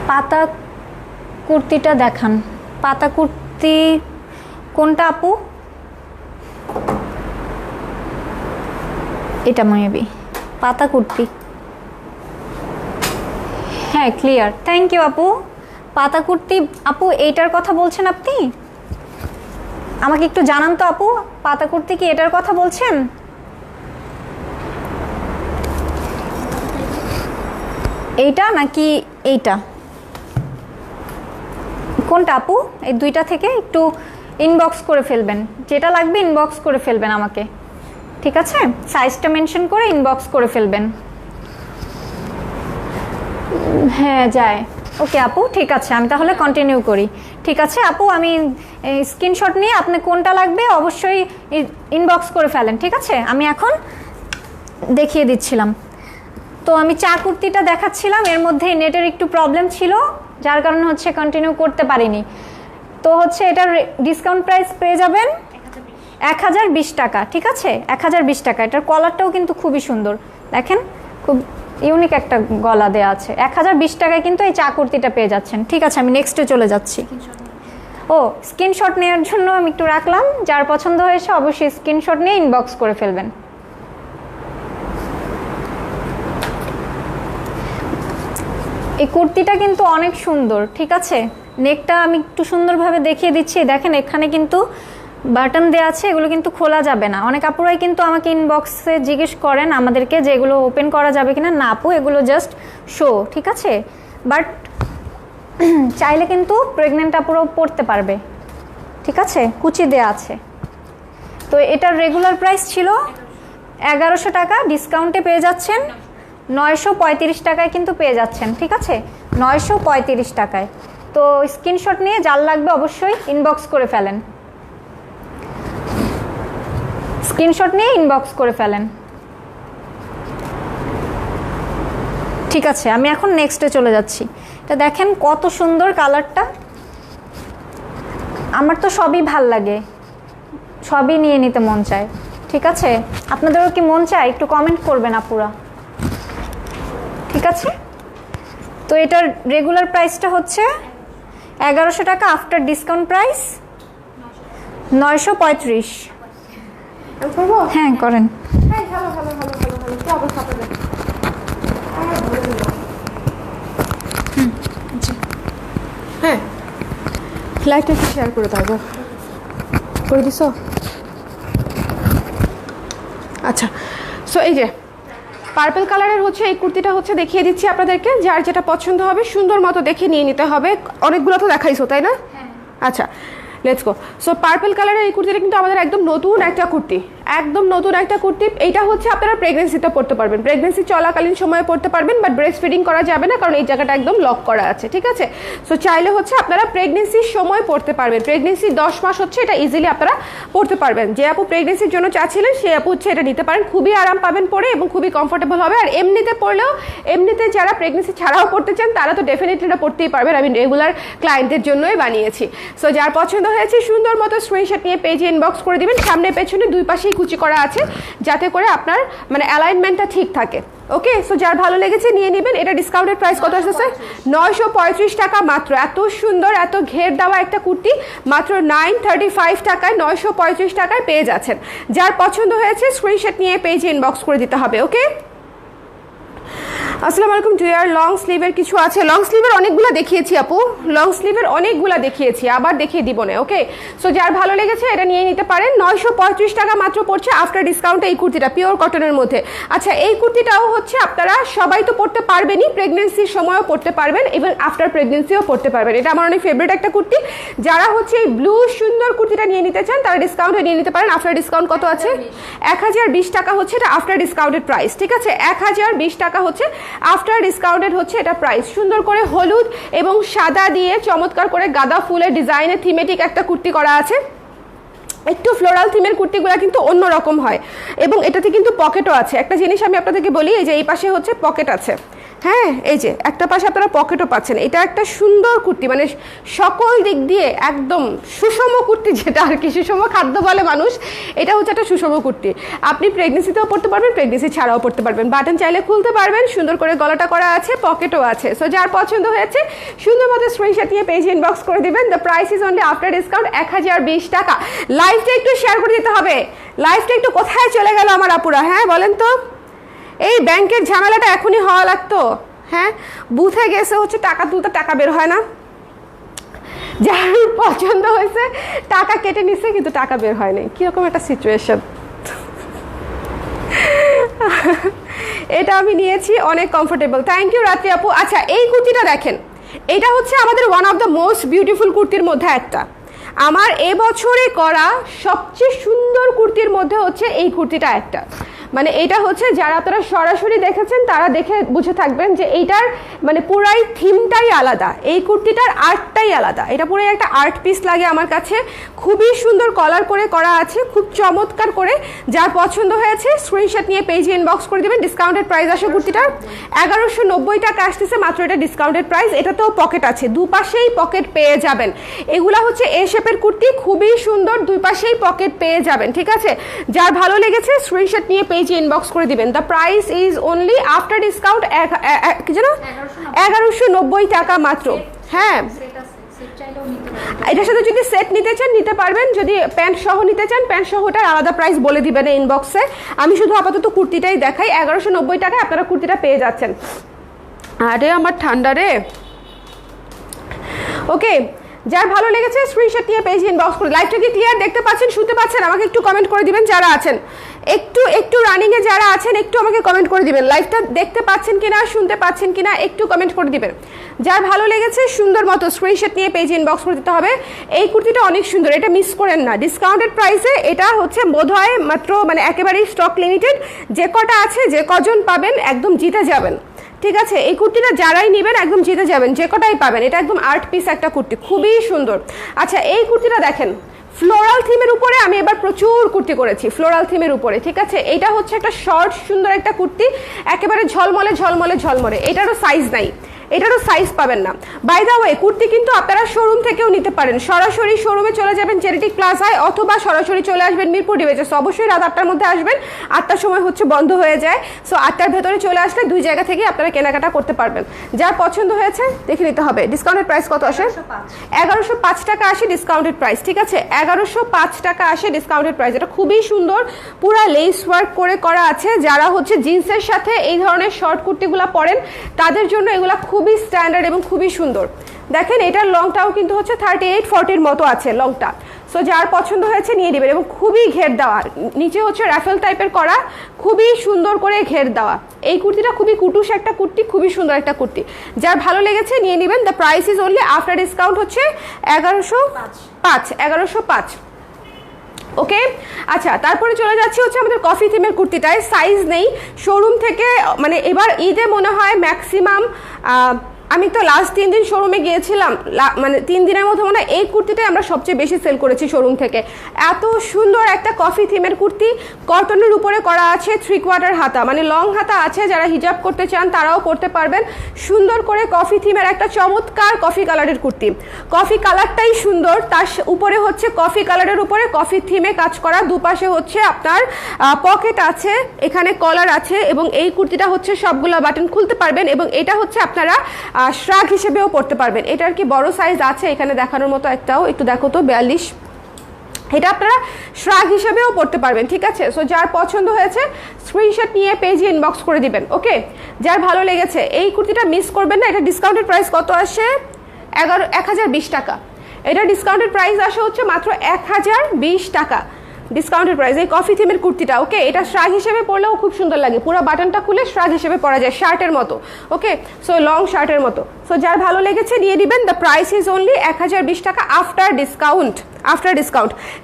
Speaker 2: পাতা কুর্তিটা দেখান, পাতা কুর্তি কোনটা আপু? এটা মেবি পাতা কুর্তি। হ্যাঁ ক্লিয়ার, থ্যাংক ইউ আপু। পাতা কুর্তি আপু এইটার কথা বলছেন আপনি? আমাকে একটু জানান তো আপু, পাতা কুর্তি কি এটার কথা বলছেন? এইটা নাকি এইটা, কোনটা আপু? এই দুইটা থেকে একটু ইনবক্স করে ফেলবেন, যেটা লাগবে ইনবক্স করে ফেলবেন আমাকে। ঠিক আছে, সাইজটা মেনশন করে ইনবক্স করে ফেলবেন। হ্যাঁ যায়, ওকে আপু ঠিক আছে, আমি তাহলে কন্টিনিউ করি। ঠিক আছে আপু, আমি স্ক্রিনশট নিয়ে আপনি কোনটা লাগবে অবশ্যই ইনবক্স করে ফেলেন। ঠিক আছে, আমি এখন দেখিয়ে দিচ্ছিলাম। তো আমি চা কুর্তিটা দেখাচ্ছিলাম, এর মধ্যে নেটের একটু প্রবলেম ছিল, যার কারণে হচ্ছে কন্টিনিউ করতে পারিনি। তো হচ্ছে এটার ডিসকাউন্ট প্রাইস পেয়ে যাবেন 1020 টাকা। ঠিক আছে, 1020 টাকা। এটার কলারটাও কিন্তু খুবই সুন্দর, দেখেন খুব ইউনিক একটা গলা দেওয়া আছে। 1020 টাকায় কিন্তু এই চা কুর্তিটা পেয়ে যাচ্ছেন। ঠিক আছে, আমি নেক্সটে চলে যাচ্ছি। ও স্ক্রিনশট নেওয়ার জন্য আমি একটু রাখলাম, যার পছন্দ হয়েছে অবশ্যই স্ক্রিনশট নিয়ে ইনবক্স করে ফেলবেন। এই কুর্তিটা কিন্তু অনেক সুন্দর। ঠিক আছে, নেকটা আমি একটু সুন্দরভাবে দেখিয়ে দিচ্ছি। দেখেন এখানে কিন্তু বাটন দেওয়া আছে, এগুলো কিন্তু খোলা যাবে না। অনেক আপুরাই কিন্তু আমাকে ইনবক্সে জিজ্ঞেস করেন আমাদেরকে যে এগুলো ওপেন করা যাবে কিনা। না আপু, এগুলো জাস্ট শো। ঠিক আছে, বাট চাইলে কিন্তু প্রেগনেন্ট আপুরাও পরতে পারবে। ঠিক আছে, কুচি দেওয়া আছে। তো এটার রেগুলার প্রাইস ছিল 1100 টাকা, ডিসকাউন্টে পেয়ে যাচ্ছেন 935 টাকায় কিন্তু পেয়ে যাচ্ছেন। ঠিক আছে, 935 টাকায়। তো স্ক্রিনশট নিয়ে যার লাগবে অবশ্যই ইনবক্স করে ফেলেন, স্ক্রিনশট নিয়ে ইনবক্স করে ফেলেন। ঠিক আছে, আমি এখন নেক্সটে চলে যাচ্ছি। এটা দেখেন কত সুন্দর কালারটা, আমার তো সবই ভাল লাগে, সবই নিয়ে নিতে মন চায়। ঠিক আছে, আপনাদেরও কি মন চায়? একটু কমেন্ট করবেন আপুরা। ঠিক আছে, তো এটার রেগুলার প্রাইসটা হচ্ছে 1100 টাকা, আফটার ডিসকাউন্ট প্রাইস 935। হ্যাঁ করেন।
Speaker 1: লাইটটা একটু শেয়ার করে দাও, করে দিছো? আচ্ছা, সো এই যে পার্পল কালারের হচ্ছে এই কুর্তিটা হচ্ছে দেখিয়ে দিচ্ছি আপনাদেরকে। যার যেটা পছন্দ হবে সুন্দর মতো দেখে নিয়ে নিতে হবে। অনেকগুলো তো দেখাইছো তাই না? আচ্ছা, লেটস গো। সো পার্পল কালারের এই কুর্তিটা কিন্তু আমাদের একদম নতুন একটা কুর্তি, একদম নতুন একটা কুর্তি। এইটা হচ্ছে আপনারা প্রেগনেন্সিতে পড়তে পারবেন, প্রেগনেন্সি চলাকালীন সময়ে পড়তে পারবেন, বাট ব্রেস্ট ফিডিং করা যাবে না কারণ এই জায়গাটা একদম লক করা আছে, ঠিক আছে? সো চাইলে হচ্ছে আপনারা প্রেগনেন্সির সময় পড়তে পারবেন, প্রেগনেন্সি 10 মাস হচ্ছে এটা ইজিলি আপনারা পড়তে পারবেন। যে আপু প্রেগনেন্সির জন্য চাচ্ছিলেন সেই আপু হচ্ছে এটা নিতে পারেন, খুবই আরাম পাবেন পরে এবং খুবই কমফোর্টেবল হবে। আর এমনিতে পড়লেও, এমনিতে যারা প্রেগনেন্সি ছাড়াও পড়তে চান তারা তো ডেফিনেটলি এটা পড়তেই পারবেন। আমি রেগুলার ক্লায়েন্টদের জন্যই বানিয়েছি। সো যার পছন্দ হয়েছে সুন্দর মতো স্ক্রিনশট নিয়ে পেজে ইনবক্স করে দিবেন। সামনে পেছনে দুই পাশেই কুচি করা আছে যাতে করে আপনার মানে অ্যালাইনমেন্টটা ঠিক থাকে। ওকে, সো যার ভালো লেগেছে নিয়ে নেবেন। এটা ডিসকাউন্টেড প্রাইস কত আসছে? 935 টাকা মাত্র। এত সুন্দর এত ঘের দেওয়া একটা কুর্তি মাত্র 935 টাকায় 935 টাকায় পেয়ে যাচ্ছেন। যার পছন্দ হয়েছে স্ক্রিনশট নিয়ে পেজে ইনবক্স করে দিতে হবে। ওকে, আসসালামু আলাইকুম। ডিয়ার লং স্লিভের কিছু আছে? লং স্লিভের অনেকগুলো দেখিয়েছি আপু, লং স্লিভের অনেকগুলো দেখিয়েছি, আবার দেখিয়ে দিব না। ওকে, সো যার ভালো লেগেছে এটা নিয়ে নিতে পারেন। 935 টাকা মাত্র পড়ছে আফটার ডিসকাউন্টে এই কুর্তিটা, পিওর কটনের মধ্যে। আচ্ছা, এই কুর্তিটাও হচ্ছে আপনারা সবাই তো পড়তে পারবেনই, প্রেগনেন্সির সময়ও পড়তে পারবেন এবং আফটার প্রেগনেন্সিও পড়তে পারবেন। এটা আমার অনেক ফেভারিট একটা কুর্তি। যারা হচ্ছে এই ব্লু সুন্দর কুর্তিটা নিয়ে নিতে চান তারা ডিসকাউন্টে নিয়ে নিতে পারেন। আফটার ডিসকাউন্ট কত আছে? 1020 টাকা হচ্ছে এটা আফটার ডিসকাউন্টেড প্রাইস, ঠিক আছে? 1020 টাকা হচ্ছে আফটার ডিসকাউন্টেড হচ্ছে এটা প্রাইস। সুন্দর করে হলুদ এবং সাদা দিয়ে চমৎকার করে গাঁদা ফুলের ডিজাইনে থিমেটিক একটা কুর্তি করা আছে। একটু ফ্লোরাল থিমের কুর্তিগুলো কিন্তু অন্যরকম হয় এবং এটাতে কিন্তু পকেটও আছে। একটা জিনিস আমি আপনাদেরকে বলি, এই যে এই পাশে হচ্ছে পকেট আছে, হ্যাঁ, এই যে একটা পাশে আপনারা পকেটও পাচ্ছেন। এটা একটা সুন্দর কুর্তি, মানে সকল দিক দিয়ে একদম সুষম কুর্তি, যেটা আর কি সুষম খাদ্য বলে মানুষ, এটা হচ্ছে একটা সুষম কুর্তি। আপনি প্রেগনেন্সিতেও পড়তে পারবেন, প্রেগনেন্সি ছাড়াও পড়তে পারবেন, বাটন চাইলে খুলতে পারবেন, সুন্দর করে গলাটা করা আছে, পকেটও আছে। সো যার পছন্দ হয়েছে সুন্দর মতো স্ক্রিনশট নিয়ে পেজে ইনবক্স করে দিবেন। The price is only after discount 1020 টাকা। লাইভটা একটু শেয়ার করে দিতে হবে। লাইভটা একটু কোথায় চলে গেল আমার আপুরা? হ্যাঁ বলেন তো, এই ব্যাংকের ঝামেলাটা এখনই হওয়া লাগতো। হ্যাঁ, বুথে গেছে হচ্ছে টাকা তুলতে, টাকা বের হয় না। যার পছন্দ হয়েছে টাকা কেটে নিচ্ছে কিন্তু টাকা বের হয় নাই, কিরকম একটা সিচুয়েশন। এটা আমি নিয়েছি, অনেক কমফোর্টেবল। থ্যাংক ইউ রাত্রি আপু। আচ্ছা, এই কুর্তিটা দেখেন, এটা হচ্ছে আমাদের one of the most beautiful কুর্তির মধ্যে একটা। আমার এবছরে করা সবচেয়ে সুন্দর কুর্তির মধ্যে হচ্ছে এই কুর্তিটা একটা। মানে এটা হচ্ছে যারা আপনারা সরাসরি দেখেছেন তারা দেখে বুঝে থাকবেন যে এইটার মানে পুরাই থিমটাই আলাদা, এই কুর্তিটার আর্টটাই আলাদা। এটা পুরো একটা আর্ট পিস লাগে আমার কাছে, খুবই সুন্দর কলার করে করা আছে, খুব চমৎকার করে। যার পছন্দ হয়েছে স্ক্রিনশট নিয়ে পেজে ইনবক্স করে দেবেন। ডিসকাউন্টেড প্রাইস আসে কুর্তিটার 1190 টাকা আসতেছে মাত্র, এটা ডিসকাউন্টেড প্রাইস। এটাতেও পকেট আছে, দুপাশেই পকেট পেয়ে যাবেন। এগুলা হচ্ছে এ শেপের কুর্তি, খুবই সুন্দর, দুই পাশেই পকেট পেয়ে যাবেন, ঠিক আছে? যার ভালো লেগেছে স্ক্রিনশট নিয়ে পেজে ইনবক্স করে দিবেন। The price is only after discount কি জানো 1190 টাকা মাত্র। হ্যাঁ, এটার সাথে যদি সেট নিতে চান নিতে পারবেন, যদি প্যান্ট সহ নিতে চান প্যান্ট সহ ওটার আলাদা প্রাইস বলে দিবেন ইনবক্সে। আমি শুধু আপাতত কুর্তিটাই দেখাই, 1190 টাকায় আপনারা কুর্তিটা পেয়ে যাচ্ছেন। আরে আমার ঠান্ডা রে। ওকে, যার ভালো লেগেছে স্ক্রিনশট নিয়ে পেজ ইনবক্স করে। লাইভটা কি ক্লিয়ার দেখতে পাচ্ছেন, শুনতে পাচ্ছেন? আমাকে একটু কমেন্ট করে দিবেন যারা আছেন, একটু রানিং এ যারা আছেন একটু আমাকে কমেন্ট করে দিবেন। লাইভটা দেখতে পাচ্ছেন কিনা, শুনতে পাচ্ছেন কিনা একটু কমেন্ট করে দিবেন। যার ভালো লেগেছে সুন্দর মতো স্ক্রিনশট নিয়ে পেজে ইনবক্স করে দিতে হবে। এই কুর্তিটা অনেক সুন্দর, এটা মিস করেন না। ডিসকাউন্টেড প্রাইসে এটা হচ্ছে বোধহয় মাত্র মানে একেবারেই স্টক লিমিটেড, যে কটা আছে যে কজন পাবেন একদম জিতে যাবেন, ঠিক আছে? এই কুর্তিটা যারাই নেবেন একদম জিতে যাবেন, যে কটাই পাবেন। এটা একদম আর্ট পিস একটা কুর্তি, খুবই সুন্দর। আচ্ছা, এই কুর্তিটা দেখেন, ফ্লোরাল থিমের উপরে আমি এবার প্রচুর কুর্তি করেছি, ফ্লোরাল থিমের উপরে, ঠিক আছে? এটা হচ্ছে একটা শর্ট সুন্দর একটা কুর্তি, একেবারে ঝলমলে ঝলমলে ঝলমলে। এটারও সাইজ নাই, এটারও সাইজ পাবেন না। বাই দা ওয়ে, কুর্তি কিন্তু আপনারা শোরুম থেকেও নিতে পারেন। সরাসরি শোরুমে চলে যাবেন জেনেটিক প্লাজায়, অথবা সরাসরি চলে আসবেন মিরপুর ডিভাইসেস। অবশ্যই রাত 8টার মধ্যে আসবেন, 8টার সময় হচ্ছে বন্ধ হয়ে যায়। সো 8টার ভেতরে চলে আসলে দুই জায়গা থেকে আপনারা কেনাকাটা করতে পারবেন। যার পছন্দ হয়েছে দেখে নিতে হবে। ডিসকাউন্টেড প্রাইস কত আসে? 1105 টাকা আসে ডিসকাউন্টেড প্রাইস, ঠিক আছে? 1105 টাকা আসে ডিসকাউন্টেড প্রাইস। এটা খুবই সুন্দর, পুরা লেস ওয়ার্ক করে করা আছে। যারা হচ্ছে জিন্সের সাথে এই ধরনের শর্ট কুর্তিগুলো পরেন তাদের জন্য এগুলা খুবই স্ট্যান্ডার্ড এবং খুবই সুন্দর। দেখেন এটার লংটাও কিন্তু হচ্ছে 38-40 মতো আছে লংটা। সো যার পছন্দ হয়েছে নিয়ে নেবেন, এবং খুবই ঘের দেওয়া, নিচে হচ্ছে রাফেল টাইপের করা, খুবই সুন্দর করে ঘের দেওয়া। এই কুর্তিটা খুবই কুটুস একটা কুর্তি, খুবই সুন্দর একটা কুর্তি, যার ভালো লেগেছে নিয়ে নেবেন। The price is only after discount হচ্ছে 1105। ওকে, আচ্ছা তারপরে চলে যাচ্ছি হচ্ছে আমাদের কফি থিমের কুর্তিটায়। সাইজ নেই শোরুম থেকে, মানে এবার ঈদে মনে হয় ম্যাক্সিমাম, আমি তো লাস্ট 3 দিন শোরুমে গিয়েছিলাম, মানে 3 দিনের মধ্যে মনে হয় এই কুর্তিটাই আমরা সবচেয়ে বেশি সেল করেছি শোরুম থেকে। এত সুন্দর একটা কফি থিমের কুর্তি, কটনের উপরে করা আছে, 3/4 হাতা, মানে লং হাতা আছে, যারা হিজাব করতে চান তারাও করতে পারবেন। সুন্দর করে কফি থিমের একটা চমৎকার কফি কালারের কুর্তি, কফি কালারটাই সুন্দর, তার উপরে হচ্ছে কফি কালারের উপরে কফি থিমে কাজ করা, দুপাশে হচ্ছে আপনার পকেট আছে, এখানে কলার আছে, এবং এই কুর্তিটা হচ্ছে সবগুলা বাটন খুলতে পারবেন, এবং এটা হচ্ছে আপনারা শ্রাগ হিসেবেও পড়তে পারবেন। এটার কি বড় সাইজ আছে এখানে দেখানোর মতো একটাও, একটু দেখো তো, 42। এটা আপনারা শ্রাগ হিসেবেও পড়তে পারবেন, ঠিক আছে। সো যার পছন্দ হয়েছে স্ক্রিনশট নিয়ে পেজে ইনবক্স করে দিবেন। ওকে, যার ভালো লেগেছে এই কুর্তিটা মিস করবেন না। এটা ডিসকাউন্টেড প্রাইস কত আসে? 1020 টাকা। এটা ডিসকাউন্টেড প্রাইস আসে হচ্ছে মাত্র 1020 টাকা ডিসকাউন্টেড প্রাইস, এই কফি থিমের কুর্তিটা। ওকে, এটা শ্রাগ হিসেবে পরলেও খুব সুন্দর লাগে, পুরো বাটনটা খুলে শ্রাগ হিসেবে পরা যায়, শার্টের মতো। ওকে, সো লং শার্টের মতো। সো যার ভালো লেগেছে নিয়ে দিবেন। দ্য প্রাইস ইজ অনলি 1020 টাকা আফটার ডিসকাউন্ট।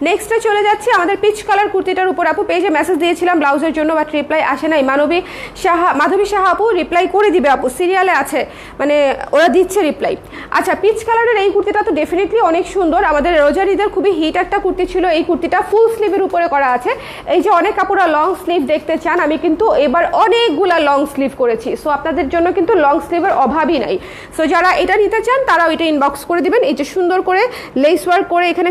Speaker 1: নেক্সটে চলে যাচ্ছি আমাদের পিচ কালার কুর্তিটার উপর। আপু পেজে মেসেজ দিয়েছিলাম ব্লাউজের জন্য, বাট রিপ্লাই আসে নাই। মাধবী সাহা আপু রিপ্লাই করে দিবে, আপু সিরিয়ালে আছে, মানে ওরা দিচ্ছে রিপ্লাই। আচ্ছা, পিচ কালারের এই কুর্তিটা তো ডেফিনেটলি অনেক সুন্দর, আমাদের রোজার ঈদের খুবই হিট একটা কুর্তি ছিল। এই কুর্তিটা ফুল স্লিভের উপরে করা আছে। এই যে অনেক কাপড়রা লং স্লিভ দেখতে চান, আমি কিন্তু এবার অনেকগুলা লং স্লিভ করেছি। সো আপনাদের জন্য কিন্তু লং স্লিভের অভাবই নাই। সো যারা এটা নিতে চান তারাও এটা ইনবক্স করে দিবেন। এই যে সুন্দর করে লেস ওয়ার্ক করে এখানে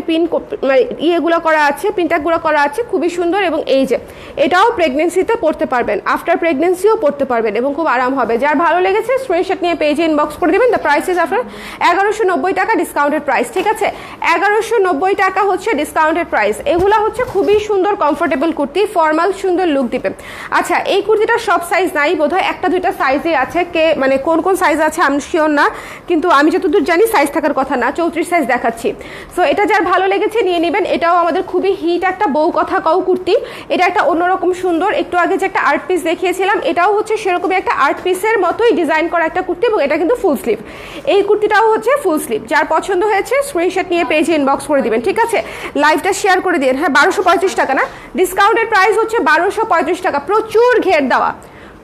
Speaker 1: ইয়েগুলো করা আছে, প্রিন্টারগুলো করা আছে, খুবই সুন্দর। এবং এই যে এটাও প্রেগনেন্সিতে পড়তে পারবেন, আফটার প্রেগনেন্সিও পড়তে পারবেন, এবং খুব আরাম হবে। যার ভালো লেগেছে স্ক্রিনশট নিয়ে পেজে ইনবক্স করে দিবেন। দ্য প্রাইস ইজ আফটার 1190 টাকা ডিসকাউন্টেড প্রাইস, ঠিক আছে। 1190 টাকা হচ্ছে ডিসকাউন্টেড প্রাইস। এগুলা হচ্ছে খুবই সুন্দর কমফোর্টেবল কুর্তি, ফর্মাল সুন্দর লুক দিবে। আচ্ছা, এই কুর্তিটার সব সাইজ নাই, বোধহয় 1-2টা সাইজই আছে, কে মানে কোন সাইজ আছে আমি শিওর না, কিন্তু আমি যতদূর জানি সাইজ থাকার কথা না। 34 সাইজ দেখাচ্ছি। সো এটা যার ভালো লেগেছে নিয়ে নেবেন। এটাও আমাদের খুবই হিট একটা বউ কথা কও কুর্তি। এটা একটা অন্যরকম সুন্দর, একটু আগে যে একটা আর্ট পিস দেখিয়েছিলাম এটাও হচ্ছে সেরকমই একটা আর্ট পিসের মতোই ডিজাইন করা একটা কুর্তি, এবং এটা কিন্তু ফুল স্লিভ। এই কুর্তিটাও হচ্ছে ফুল স্লিভ। যার পছন্দ হয়েছে স্ক্রিনশট নিয়ে পেজে ইনবক্স করে দিবেন, ঠিক আছে। লাইভটা শেয়ার করে দিন। হ্যাঁ, 1235 টাকা না, ডিসকাউন্টেড প্রাইস হচ্ছে 1235 টাকা। প্রচুর ঘের দেওয়া,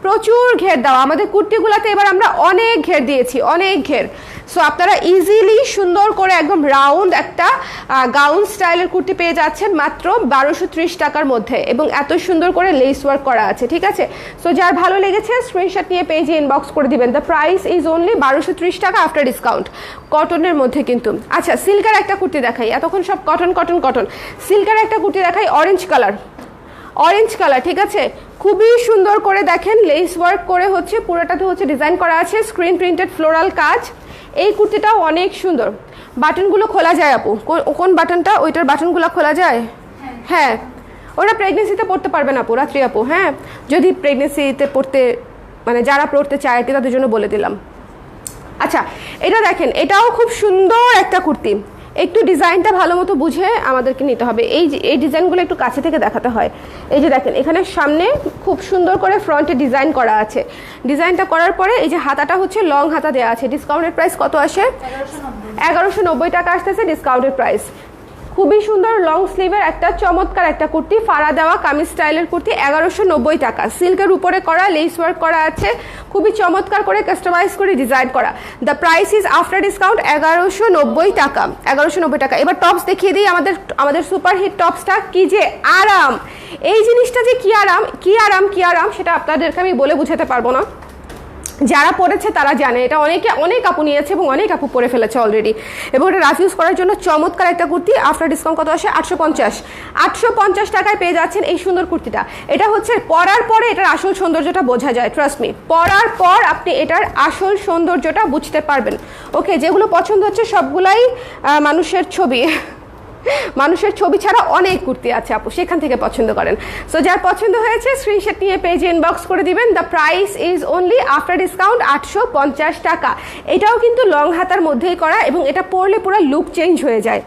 Speaker 1: প্রচুর ঘের দেওয়া আমাদের কুর্তিগুলোতে। এবার আমরা অনেক ঘের দিয়েছি, অনেক ঘের। সো আপনারা ইজিলি সুন্দর করে একদম রাউন্ড একটা গাউন স্টাইলের কুর্তি পেয়ে যাচ্ছেন মাত্র 1230 টাকার মধ্যে, এবং এত সুন্দর করে লেস ওয়ার্ক করা আছে, ঠিক আছে। সো যার ভালো লেগেছে স্ক্রিনশট নিয়ে পেজে ইনবক্স করে দিবেন। দ্য প্রাইস ইজ অনলি 1230 টাকা আফটার ডিসকাউন্ট, কটনের মধ্যে কিন্তু। আচ্ছা, সিল্কের একটা কুর্তি দেখাই, এতক্ষণ সব কটন কটন কটন। সিল্কের একটা কুর্তি দেখাই, অরেঞ্জ কালার, ঠিক আছে। খুবই সুন্দর করে দেখেন লেস ওয়ার্ক করে হচ্ছে পুরোটাতে হচ্ছে ডিজাইন করা আছে, স্ক্রিন প্রিন্টেড ফ্লোরাল কাজ। এই কুর্তিটাও অনেক সুন্দর। বাটনগুলো খোলা যায় আপু, কোন বাটনটা? ওইটার বাটনগুলো খোলা যায়। হ্যাঁ, ওরা প্রেগনেন্সিতে পড়তে পারবেন আপু, রাত্রি আপু। হ্যাঁ, যদি প্রেগনেন্সিতে পড়তে মানে যারা পড়তে চায় আর কি, তাদের জন্য বলে দিলাম। আচ্ছা, এটা দেখেন, এটাও খুব সুন্দর একটা কুর্তি। একটু ডিজাইনটা ভালো মতো বুঝে আমাদেরকে নিতে হবে। এই ডিজাইনগুলো একটু কাছে থেকে দেখাতে হয়। এই যে দেখেন, এখানে সামনে খুব সুন্দর করে ফ্রন্টে ডিজাইন করা আছে। ডিজাইনটা করার পরে এই যে হাতাটা হচ্ছে লং হাতা দেওয়া আছে। ডিসকাউন্টেড প্রাইস কত আসে? 1190 টাকা আসতেছে ডিসকাউন্টেড প্রাইস। খুবই সুন্দর লং স্লিভের একটা চমৎকার একটা কুর্তি, ফাড়া দেওয়া কামিজ স্টাইলের কুর্তি, 1190 টাকা। সিল্কের উপরে করা, লেস ওয়ার্ক করা আছে, খুবই চমৎকার করে কাস্টমাইজ করে ডিজাইন করা। The price is after discount 1190 টাকা, 1190 টাকা। এবার টপস দেখিয়ে দিই, আমাদের সুপার হিট টপসটা। কি যে আরাম, এই জিনিসটা যে কি আরাম সেটা আপনাদেরকে আমি বলে বুঝাতে পারবো না। যারা পড়েছে তারা জানে, এটা অনেক আপু নিয়েছে এবং অনেক আপু পরে ফেলেছে অলরেডি, এবং এটা রাফ ইউজ করার জন্য চমৎকার একটা কুর্তি। আফটার ডিসকাউন্ট কত আসে? 850 টাকায় পেয়ে যাচ্ছেন এই সুন্দর কুর্তিটা। এটা হচ্ছে পরার পরে এটার আসল সৌন্দর্যটা বোঝা যায়, ট্রাস্ট মি। পরার পর আপনি এটার আসল সৌন্দর্যটা বুঝতে পারবেন। ওকে, যেগুলো পছন্দ হচ্ছে সবগুলাই মানুষের ছবি। মানুষের ছবি ছাড়া অনেক কুর্তি আছে আপু, সেখান থেকে পছন্দ করেন। সো যার পছন্দ হয়েছে স্ক্রিনশট নিয়ে পেজে ইনবক্স করে দিবেন। The price is only after discount 850 টাকা। এটাও কিন্তু লং হাতার মধ্যেই করা এবং এটা পরলে পুরো লুক চেঞ্জ হয়ে যায়।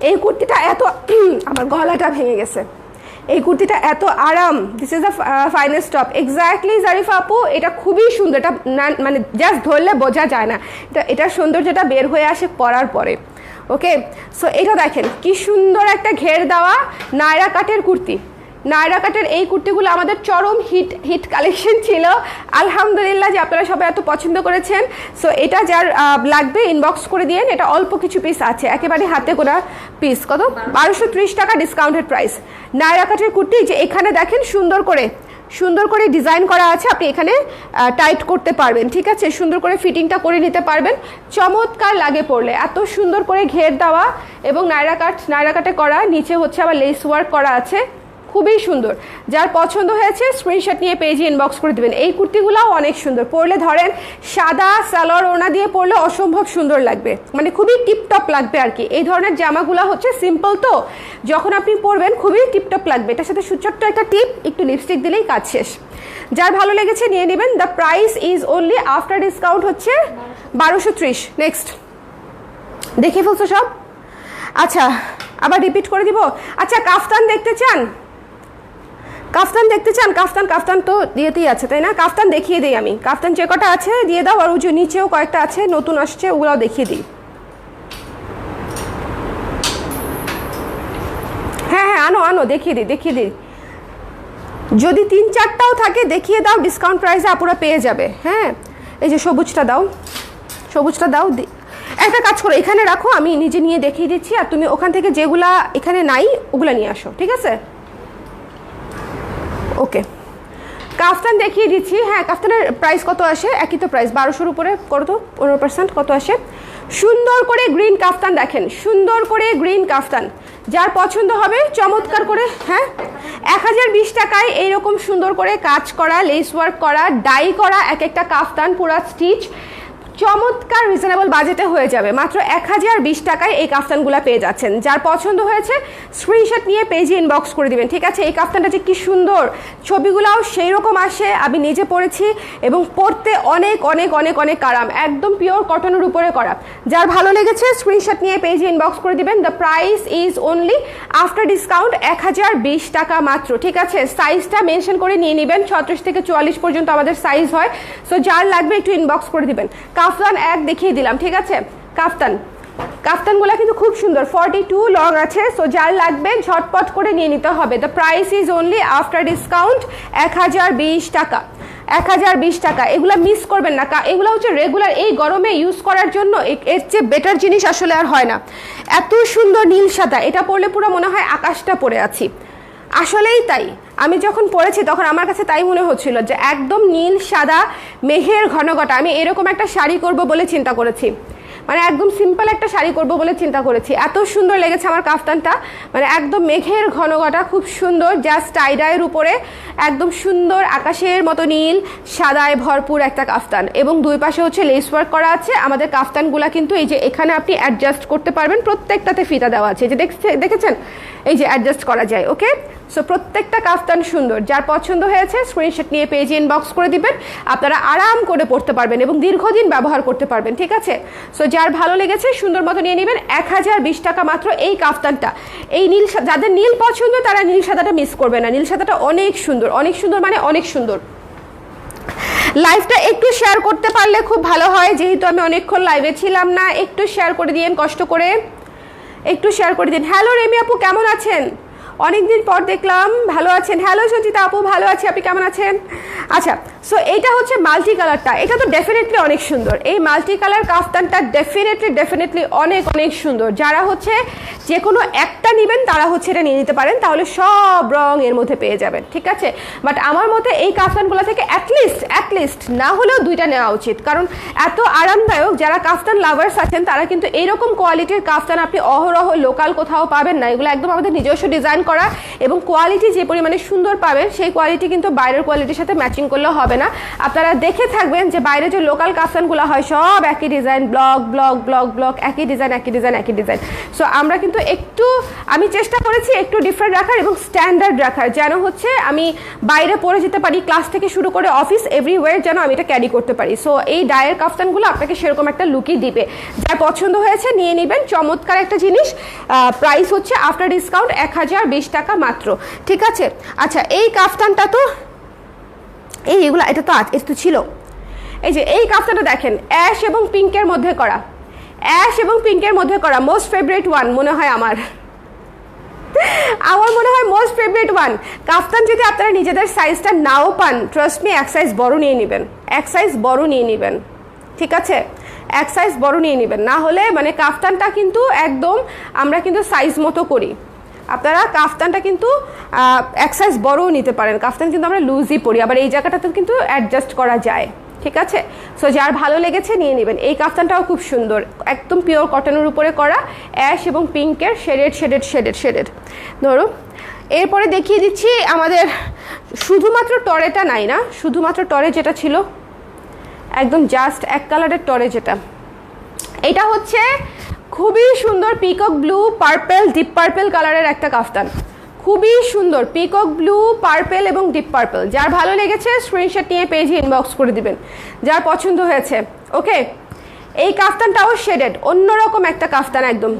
Speaker 1: এই কুর্তিটা এত আমার গলাটা ভেঙে গেছে, এই কুর্তিটা এত আরাম। This is the finest top. Exactly Zarifa আপু, এটা খুবই সুন্দর। এটা মানে জাস্ট ধরলে বোঝা যায় না, এটার সৌন্দর্যটা বের হয়ে আসে পরার পরে। ওকে, সো এটা দেখেন কি সুন্দর একটা ঘের দেওয়া নায়রা কাটের কুর্তি। নায়রা কাটের এই কুর্তিগুলো আমাদের চরম হিট কালেকশন ছিল। আলহামদুলিল্লাহ যে আপনারা সবাই এত পছন্দ করেছেন। সো এটা যার লাগবে ইনবক্স করে দিয়েন। এটা অল্প কিছু পিস আছে, একেবারে হাতে গোনা পিস। কত? 1230 টাকা ডিসকাউন্টেড প্রাইস। নায়রা কাটের কুর্তি যে এখানে দেখেন সুন্দর করে ডিজাইন করা আছে, আপনি এখানে টাইট করতে পারবেন, ঠিক আছে? সুন্দর করে ফিটিংটা করে নিতে পারবেন। চমৎকার লাগে পরলে, এত সুন্দর করে ঘের দেওয়া এবং নায়রা কাটে করা, নিচে হচ্ছে আবার লেস ওয়ার্ক করা আছে, খুবই সুন্দর। যার পছন্দ হয়েছে স্ক্রিনশট নিয়ে পেজে ইনবক্স করে দেবেন। এই কুর্তিগুলোও অনেক সুন্দর, পরলে ধরেন সাদা সালোয়ার ওড়না দিয়ে পরলে অসম্ভব সুন্দর লাগবে, মানে খুবই টিপটপ লাগবে আর কি। এই ধরনের জামাগুলো হচ্ছে সিম্পল, তো যখন আপনি পরবেন খুবই টিপটপ লাগবে। এটার সাথে ছোট্ট একটা টিপ, একটু লিপস্টিক দিলেই কাজ শেষ। যার ভালো লেগেছে নিয়ে নেবেন। The price is only after discount হচ্ছে 1230। নেক্সট দেখে ফেলছো সব? আচ্ছা, আবার রিপিট করে দিব। আচ্ছা, কাফতান দেখতে চান? কাফতান তো দিয়েতেই আছে, তাই না? কাফতান দেখিয়ে দিই আমি। কাফতান যে কটা আছে দিয়ে দাও, আর উঁচু নিচেও কয়েকটা আছে নতুন আসছে, ওগুলাও দেখিয়ে দিই। হ্যাঁ আনো দেখিয়ে দিই। যদি 3-4টাও থাকে দেখিয়ে দাও, ডিসকাউন্ট প্রাইসে আপুরা পেয়ে যাবে। হ্যাঁ, এই যে সবুজটা দাও। একটা কাজ করো, এখানে রাখো, আমি নিজে নিয়ে দেখিয়ে দিচ্ছি, আর তুমি ওখান থেকে যেগুলা এখানে নাই ওগুলা নিয়ে আসো, ঠিক আছে? ওকে, কাফতান দেখিয়ে দিচ্ছি। হ্যাঁ, কাফতানের প্রাইস কত আসে? একই তো প্রাইস, 1200-র উপরে করো তো, 15% কত আসে? সুন্দর করে গ্রিন কাফতান দেখেন, সুন্দর করে গ্রিন কাফতান। যার পছন্দ হবে চমৎকার করে, হ্যাঁ 1020 টাকায় এইরকম সুন্দর করে কাজ করা, লেস ওয়ার্ক করা, ডাই করা এক একটা কাফতান, পুরা স্টিচ, চমৎকার রিজনেবল বাজেটে হয়ে যাবে। মাত্র 1020 টাকায় এই কাফতানগুলো পেয়ে যাচ্ছেন। যার পছন্দ হয়েছে স্ক্রিনশট নিয়ে পেজে ইনবক্স করে দিবেন, ঠিক আছে? এই কাফতানটা যে কি সুন্দর, ছবিগুলোও সেই রকম আসে, আমি নিজে পরেছি এবং পরতে অনেক অনেক অনেক অনেক আরাম, একদম পিওর কটনের উপরে করা। যার ভালো লেগেছে স্ক্রিনশট নিয়ে পেজে ইনবক্স করে দিবেন। The price is only after discount 1020 টাকা মাত্র, ঠিক আছে? সাইজটা মেনশন করে নিয়ে নেবেন, 36 থেকে 44 পর্যন্ত আমাদের সাইজ হয়। সো যার লাগবে একটু ইনবক্স করে দিবেন। কাফতান এক দেখিয়ে দিলাম, ঠিক আছে? কাফতানগুলো কিন্তু খুব সুন্দর, 42 লং আছে। সো যার লাগবে ঝটপট করে নিয়ে নিতে হবে। The price is only after discount 1020 টাকা। 1020 টাকা, এগুলো মিস করবেন না। এগুলো হচ্ছে রেগুলার এই গরমে ইউজ করার জন্য, এর চেয়ে বেটার জিনিস আসলে আর হয় না। এত সুন্দর নীল সাদা, এটা পরলে পুরো মনে হয় আকাশটা পরে আছি। আসলেই তাই, আমি যখন পড়েছি তখন আমার কাছে তাই মনে হচ্ছিল যে একদম নীল সাদা মেঘের ঘনঘটা। আমি এরকম একটা শাড়ি করব বলে চিন্তা করেছি, মানে একদম সিম্পল একটা শাড়ি করব বলে চিন্তা করেছি। এত সুন্দর লেগেছে আমার কাফতানটা, মানে একদম মেঘের ঘনঘটা, খুব সুন্দর, জাস্ট টাইডাইয়ের উপরে একদম সুন্দর আকাশের মতো নীল সাদায় ভরপুর একটা কাফতান, এবং দুই পাশে হচ্ছে লেস ওয়ার্ক করা আছে। আমাদের কাফতানগুলা কিন্তু এই যে এখানে আপনি অ্যাডজাস্ট করতে পারবেন, প্রত্যেকটাতে ফিতা দেওয়া আছে, যে দেখেছেন এই যে অ্যাডজাস্ট করা যায়। ওকে, সো প্রত্যেকটা কাফতান সুন্দর। যার পছন্দ হয়েছে স্ক্রিনশট নিয়ে পেজে ইনবক্স করে দিবেন, আপনারা আরাম করে পড়তে পারবেন এবং দীর্ঘদিন ব্যবহার করতে পারবেন, ঠিক আছে? সো যার ভালো লেগেছে সুন্দর মতো নিয়ে নেবেন। 1020 টাকা মাত্র এই কাফতানটা। এই নীল, যাদের নীল পছন্দ তারা নীল সাদাটা মিস করবে না। নীল সাদাটা অনেক সুন্দর, অনেক সুন্দর, মানে অনেক সুন্দর। লাইভটা একটু শেয়ার করতে পারলে খুব ভালো হয়, যেহেতু আমি অনেকক্ষণ লাইভে ছিলাম না। একটু শেয়ার করে দিন, কষ্ট করে একটু শেয়ার করে দিন। হ্যালো রেমি আপু, কেমন আছেন? অনেকদিন পর দেখলাম, ভালো আছেন? হ্যালো সঞ্চিতা আপু, ভালো আছি, আপনি কেমন আছেন? আচ্ছা, সো এইটা হচ্ছে মাল্টি কালারটা, এটা তো ডেফিনেটলি অনেক সুন্দর। এই মাল্টি কালার কাফতানটা ডেফিনেটলি অনেক অনেক সুন্দর। যারা হচ্ছে যে কোনো একটা নেবেন তারা হচ্ছে এটা নিয়ে নিতে পারেন, তাহলে সব রং এর মধ্যে পেয়ে যাবেন, ঠিক আছে? বাট আমার মতে এই কাফতানগুলো থেকে অ্যাটলিস্ট না হলেও দুইটা নেওয়া উচিত, কারণ এত আরামদায়ক। যারা কাফতান লাভার্স আছেন তারা কিন্তু এইরকম কোয়ালিটির কাফতান আপনি অহরহ লোকাল কোথাও পাবেন না। এগুলো একদম আমাদের নিজস্ব ডিজাইন করা এবং কোয়ালিটি যে পরিমাণে সুন্দর পাবেন সেই কোয়ালিটি কিন্তু বাইরের কোয়ালিটির সাথে ম্যাচিং করলেও হবে না। আপনারা দেখে থাকবেন যে বাইরে যে লোকাল কাফতানগুলো হয় সব একই design, block block block block, একই ডিজাইন একই ডিজাইন একই ডিজাইন। সো আমরা কিন্তু একটু আমি চেষ্টা করেছি একটু ডিফারেন্ট রাখার এবং স্ট্যান্ডার্ড রাখার, যেন হচ্ছে আমি বাইরে পরে যেতে পারি, ক্লাস থেকে শুরু করে অফিস এভরিওয়্যার যেন আমি এটা ক্যারি করতে পারি। সো এই ডায়ের কাফতানগুলো আপনাকে সেরকম একটা লুকই দিবে। যার পছন্দ হয়েছে নিয়ে নেবেন, চমৎকার একটা জিনিস। প্রাইস হচ্ছে আফটার ডিসকাউন্ট 1020 টাকা মাত্র, ঠিক আছে। আচ্ছা এই কাফতানটা তো এইগুলো এটা তো ছিল। এই যে এই কাফতানটা দেখেন, অ্যাশ এবং পিঙ্কের মধ্যে করা, অ্যাশ এবং পিঙ্কের মধ্যে করা, মোস্ট ফেভারিট ওয়ান মনে হয় আমার মনে হয় মোস্ট ফেভারিট ওয়ান। কাফতান যদি আপনারা নিজেদের সাইজটা নাও পান, ট্রাস্ট মি এক সাইজ বড় নিয়ে নেবেন, এক সাইজ বড় নিয়ে নেবেন, ঠিক আছে, এক সাইজ বড় নিয়ে নেবেন। না হলে মানে কাফতানটা কিন্তু একদম আমরা কিন্তু সাইজ মতো করি, আপনারা কাফতানটা কিন্তু এক সাইজ বড়ও নিতে পারেন। কাফতান কিন্তু আমরা লুজই পরি, আবার এই জায়গাটাতে কিন্তু অ্যাডজাস্ট করা যায়, ঠিক আছে। সো যার ভালো লেগেছে নিয়ে নেবেন। এই কাফতানটাও খুব সুন্দর, একদম পিওর কটনের উপরে করা, অ্যাশ এবং পিঙ্কের শেডেড শেডেড শেডেড শেডেড। ধরো এরপরে দেখিয়ে দিচ্ছি আমাদের শুধুমাত্র টরেটা নাই না, শুধুমাত্র টরে যেটা ছিল একদম জাস্ট এক কালারের টরে যেটা, এটা হচ্ছে খুবই সুন্দর peacock blue purple deep purple কালারের একটা কাফতান, খুবই সুন্দর পিকক ব্লু পার্পেল এবং ডিপ পার্পেল। যার ভালো লেগেছে স্ক্রিনশট নিয়ে পেজে ইনবক্স করে দিবেন, যার পছন্দ হয়েছে। ওকে এই কাফতানটাও শেডেড, অন্যরকম একটা কাফতান একদম,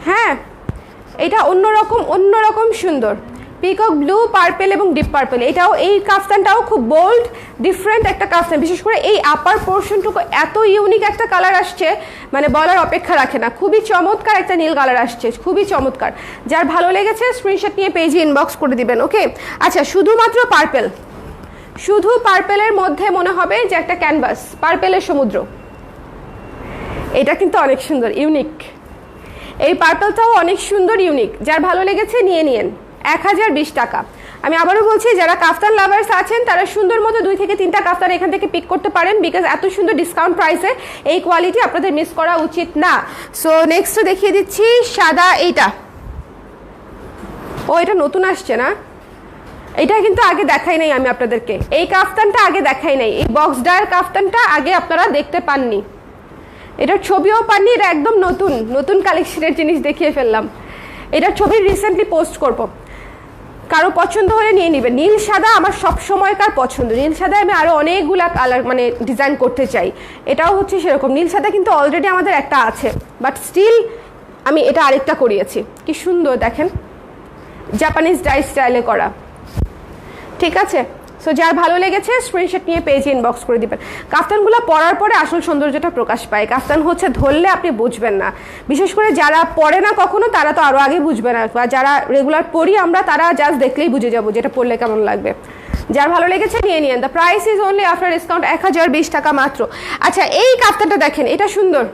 Speaker 1: হ্যাঁ এটা অন্যরকম সুন্দর পিকক ব্লু পার্পেল এবং ডিপ পার্পেল। এটাও এই কাফতানটাও খুব বোল্ড ডিফারেন্ট একটা কাফতান, বিশেষ করে এই আপার পোর্শনটুকু এত ইউনিক একটা কালার আসছে মানে বলার অপেক্ষা রাখে না, খুবই চমৎকার একটা নীল কালার আসছে, খুবই চমৎকার। যার ভালো লেগেছে স্ক্রিনশট নিয়ে পেজে ইনবক্স করে দিবেন। ওকে আচ্ছা শুধুমাত্র পার্পেল, শুধু পার্পেলের মধ্যে মনে হবে যে একটা ক্যানভাস, পার্পেলের সমুদ্র, এটা কিন্তু অনেক সুন্দর ইউনিক, এই পার্পেলটাও অনেক সুন্দর ইউনিক। যার ভালো লেগেছে নিয়ে নিন, 1020 টাকা। আমি আবারও বলছি যারা কাফতান লাভার্স আছেন তারা সুন্দর মতো 2 থেকে 3টা কাফতান এখান থেকে পিক করতে পারেন, বিকজ এত সুন্দর ডিসকাউন্ট প্রাইসে এই কোয়ালিটি আপনাদের মিস করা উচিত না। সো নেক্সট দেখিয়ে দিচ্ছি সাদা, এইটা ও এটা নতুন আসছে না, এটা কিন্তু আগে দেখাই নাই আমি আপনাদেরকে, এই কাফতানটা আগে দেখাই নাই, এই বক্স ডায়ার কাফতানটা আগে আপনারা দেখতে পাননি, এটার ছবিও পাননি, এটা একদম নতুন নতুন কালেকশনের জিনিস দেখিয়ে ফেললাম। এটার ছবি রিসেন্টলি পোস্ট করব, কারো পছন্দ হলে নিয়ে নেবেন। নীল সাদা আমার সব সময়কার পছন্দ, নীল সাদা আমি আরও অনেকগুলা কালার মানে ডিজাইন করতে চাই, এটাও হচ্ছে সেরকম। নীল সাদা কিন্তু অলরেডি আমাদের একটা আছে, বাট স্টিল আমি এটা আরেকটা করিয়েছি, কি সুন্দর দেখেন, জাপানিজ ডাই স্টাইলে করা, ঠিক আছে। সো যার ভালো লেগেছে স্ক্রিনশট নিয়ে পেজে ইনবক্স করে দিবেন। কাফতানগুলো পরার পরে আসল সৌন্দর্যটা প্রকাশ পায়, কাফতান হচ্ছে ধরলে আপনি বুঝবেন না, বিশেষ করে যারা পরে না কখনো তারা তো আরও আগে বুঝবে না, বা যারা রেগুলার পরি আমরা তারা জাস্ট দেখলেই বুঝে যাবো যেটা পরলে কেমন লাগবে। যার ভালো লেগেছে নিয়ে নিন, the price is only after discount 1020 টাকা মাত্র। আচ্ছা এই কাফতানটা দেখেন, এটা সুন্দর,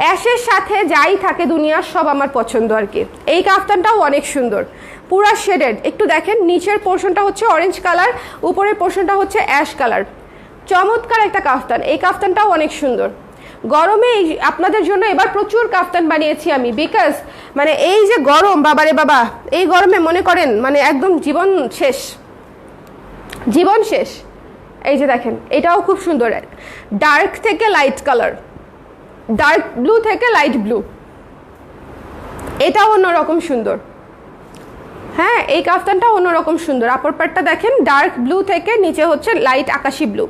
Speaker 1: অ্যাশের সাথে যাই থাকে দুনিয়ার সব আমার পছন্দ আর কি। এই কাফতানটাও অনেক সুন্দর, পুরা শেডেড, একটু দেখেন নিচের পোর্শনটা হচ্ছে অরেঞ্জ কালার, উপরের পোর্শনটা হচ্ছে অ্যাশ কালার, চমৎকার একটা কাফতান। এই কাফতানটাও অনেক সুন্দর। গরমে আপনাদের জন্য এবার প্রচুর কাফতান বানিয়েছি আমি, বিকজ মানে এই যে গরম বাবারে বাবা, এই গরমে মনে করেন মানে একদম জীবন শেষ, জীবন শেষ। এই যে দেখেন এটাও খুব সুন্দর, ডার্ক থেকে লাইট কালার, ডার্ক ব্লু থেকে লাইট ব্লু, এটাও অন্যরকম সুন্দর। হ্যাঁ এই কাফতানটা অন্যরকম সুন্দর, আপার পার্টটা দেখেন ডার্ক ব্লু থেকে নিচে হচ্ছে লাইট আকাশি ব্লু,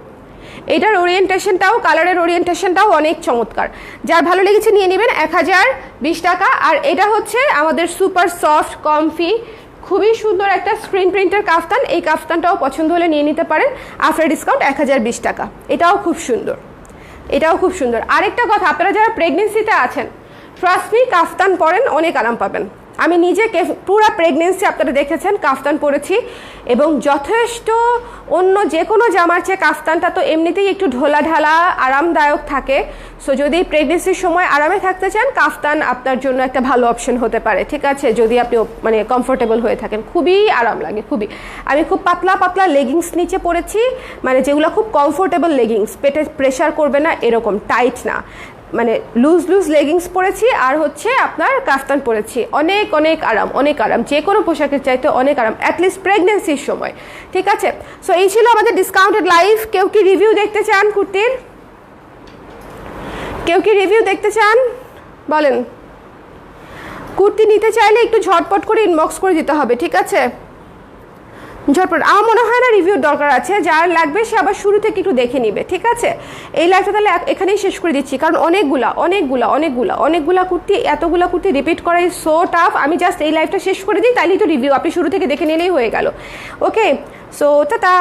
Speaker 1: এটার ওরিয়েন্টেশনটাও কালারের ওরিয়েন্টেশনটাও অনেক চমৎকার। যার ভালো লেগেছে নিয়ে নেবেন, 1020 টাকা। আর এটা হচ্ছে আমাদের সুপার সফট কমফি খুবই সুন্দর একটা স্ক্রিন প্রিন্টের কাফতান, এই কাফতানটাও পছন্দ হলে নিয়ে নিতে পারেন আফটার ডিসকাউন্ট 1020 টাকা। এটাও খুব সুন্দর, এটাও খুব সুন্দর। আরেকটা কথা, আপনারা যারা প্রেগনেন্সিতে আছেন ট্রাস্ট মি কাফতান পরেন অনেক আরাম পাবেন। আমি নিজে পুরো প্রেগনেন্সি আপনারা দেখেছেন কাফতান পরেছি, এবং যথেষ্ট অন্য যে কোনো জামার চেয়ে কাফতানটা তো এমনিতেই একটু ঢোলা ঢালা আরামদায়ক থাকে। সো যদি প্রেগনেন্সির সময় আরামে থাকতে চান কাফতান আপনার জন্য একটা ভালো অপশন হতে পারে, ঠিক আছে, যদি আপনি মানে কমফোর্টেবল হয়ে থাকেন, খুবই আরাম লাগে খুবই। আমি খুব পাতলা পাতলা লেগিংস নিচে পরেছি, মানে যেগুলো খুব কমফোর্টেবল লেগিংস, পেটে প্রেশার করবে না এরকম, টাইট না, মানে লুজ লুজ লেগিংস পরেছি আর হচ্ছে আপনার কাফতান পরেছি, অনেক অনেক আরাম, অনেক আরাম, যে কোনো পোশাকের চাইতে অনেক আরাম, অ্যাটলিস্ট প্রেগনেন্সির সময়। ঠিক আছে, সো এই ছিল আমাদের ডিসকাউন্টেড লাইভ। কেউ কি রিভিউ দেখতে চান কুর্তির? কেউ কি রিভিউ দেখতে চান বলেন? কুর্তি নিতে চাইলে একটু ঝটপট করে ইনবক্স করে দিতে হবে, ঠিক আছে? ঝটপট, আমার মনে হয় না রিভিউর দরকার আছে, যার লাগবে সে আবার শুরু থেকে একটু দেখে নিবে, ঠিক আছে? এই লাইভটা তাহলে এখানেই শেষ করে দিচ্ছি, কারণ অনেকগুলা কুর্তি, এতগুলা কুর্তি রিপিট করা ইজ সো টাফ। আমি জাস্ট এই লাইভটা শেষ করে দিই, তাইলেই তো রিভিউ আপনি শুরু থেকে দেখে নিলেই হয়ে গেল। ওকে, সো টাটা।